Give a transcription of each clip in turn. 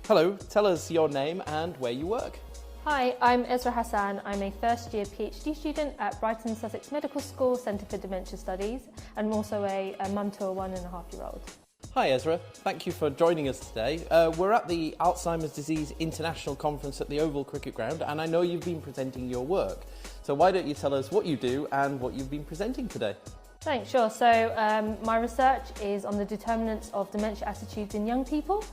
Hello, tell us your name and where you work. Hi, I'm Esra Hassan. I'm a first-year PhD student at Brighton and Sussex Medical School Centre for Dementia Studies, and I'm also a mum to a 1.5-year-old. Hi Esra, thank you for joining us today. We're at the Alzheimer's Disease International Conference at the Oval Cricket Ground, and I know you've been presenting your work. So why don't you tell us what you do and what you've been presenting today? Thanks, sure. So my research is on the determinants of dementia attitudes in young people.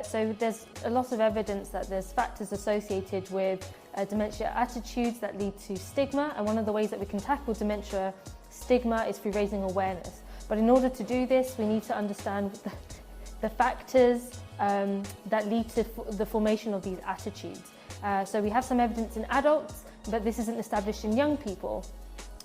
So there's a lot of evidence that there's factors associated with dementia attitudes that lead to stigma, and one of the ways that we can tackle dementia stigma is through raising awareness. But in order to do this, we need to understand the factors that lead to the formation of these attitudes. So we have some evidence in adults, but this isn't established in young people.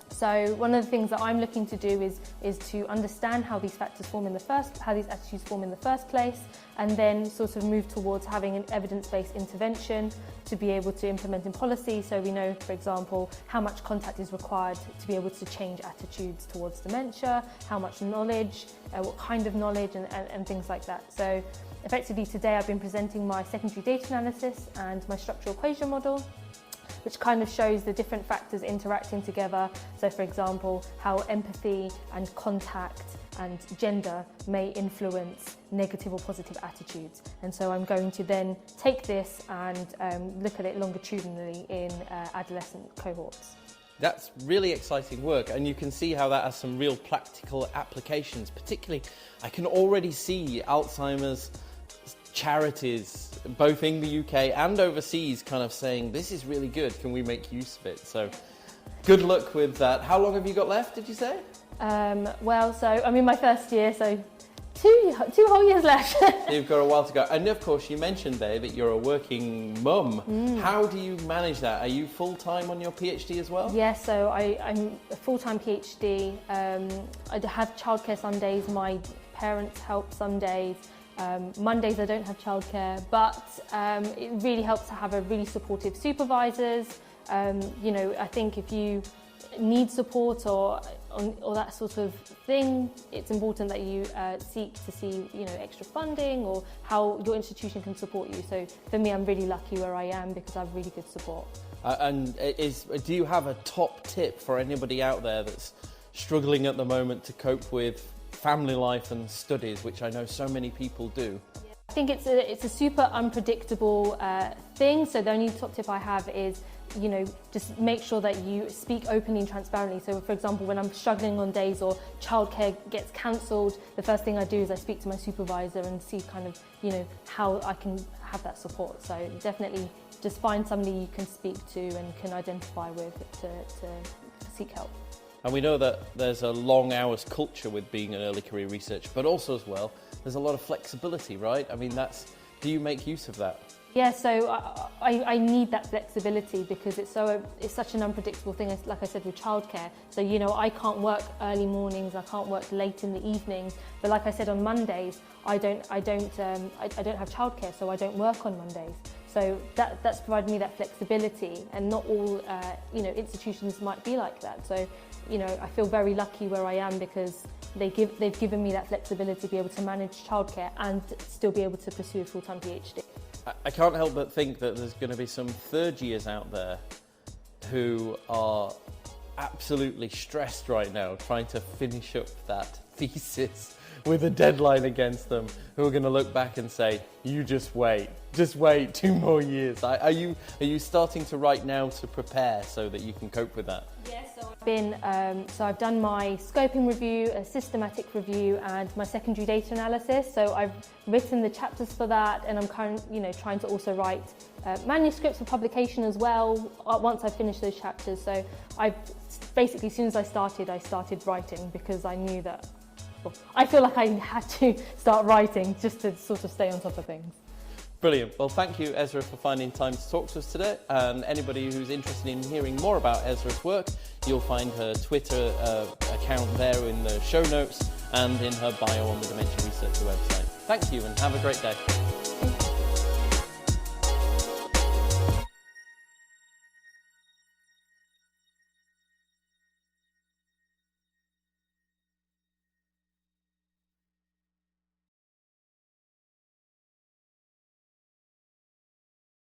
So one of the things that I'm looking to do is to understand how these factors form how these attitudes form in the first place, and then sort of move towards having an evidence-based intervention to be able to implement in policy. So we know, for example, how much contact is required to be able to change attitudes towards dementia, how much knowledge, what kind of knowledge, and things like that. So effectively today I've been presenting my secondary data analysis and my structural equation model, which kind of shows the different factors interacting together. So for example, how empathy and contact and gender may influence negative or positive attitudes. And so I'm going to then take this and look at it longitudinally in adolescent cohorts. That's really exciting work, and you can see how that has some real practical applications. Particularly, I can already see Alzheimer's charities, both in the UK and overseas, kind of saying, this is really good, can we make use of it? So good luck with that. How long have you got left, did you say? Well, so I'm in my first year, so two whole years left. You've got a while to go. And of course, you mentioned there that you're a working mum. How do you manage that? Are you full-time on your PhD as well? Yes, so I'm a full-time PhD. I have childcare some days, my parents help some days. Mondays I don't have childcare, but it really helps to have a really supportive supervisors. You know, I think if you need support or that sort of thing, it's important that you seek to see, you know, extra funding or how your institution can support you. So for me, I'm really lucky where I am because I have really good support. Do you have a top tip for anybody out there that's struggling at the moment to cope with family life and studies, which I know so many people do? I think it's a super unpredictable thing, so the only top tip I have is, you know, just make sure that you speak openly and transparently. So for example, when I'm struggling on days or childcare gets cancelled, the first thing I do is I speak to my supervisor and see kind of, you know, how I can have that support. So definitely just find somebody you can speak to and can identify with to seek help. And we know that there's a long hours culture with being an early career researcher, but also as well, there's a lot of flexibility, right? I mean, do you make use of that? Yeah, so I need that flexibility because it's such an unpredictable thing, like I said, with childcare. So, you know, I can't work early mornings, I can't work late in the evenings, but like I said, on Mondays, I don't have childcare, so I don't work on Mondays. So that's provided me that flexibility, and not all you know, institutions might be like that. So, you know, I feel very lucky where I am because they've given me that flexibility to be able to manage childcare and still be able to pursue a full-time PhD. I can't help but think that there's going to be some third years out there who are absolutely stressed right now trying to finish up that thesis with a deadline against them, who are going to look back and say, you just wait 2 more years. Are you starting to write now to prepare so that you can cope with that? Yes, so I've done my scoping review, a systematic review, and my secondary data analysis. So I've written the chapters for that, and I'm trying to also write manuscripts for publication as well once I finish those chapters. So I basically, as soon as I started writing because I knew that. I feel like I had to start writing just to sort of stay on top of things. Brilliant. Well, thank you, Esra, for finding time to talk to us today. And anybody who's interested in hearing more about Esra's work, you'll find her Twitter account there in the show notes and in her bio on the Dementia Researcher website. Thank you and have a great day.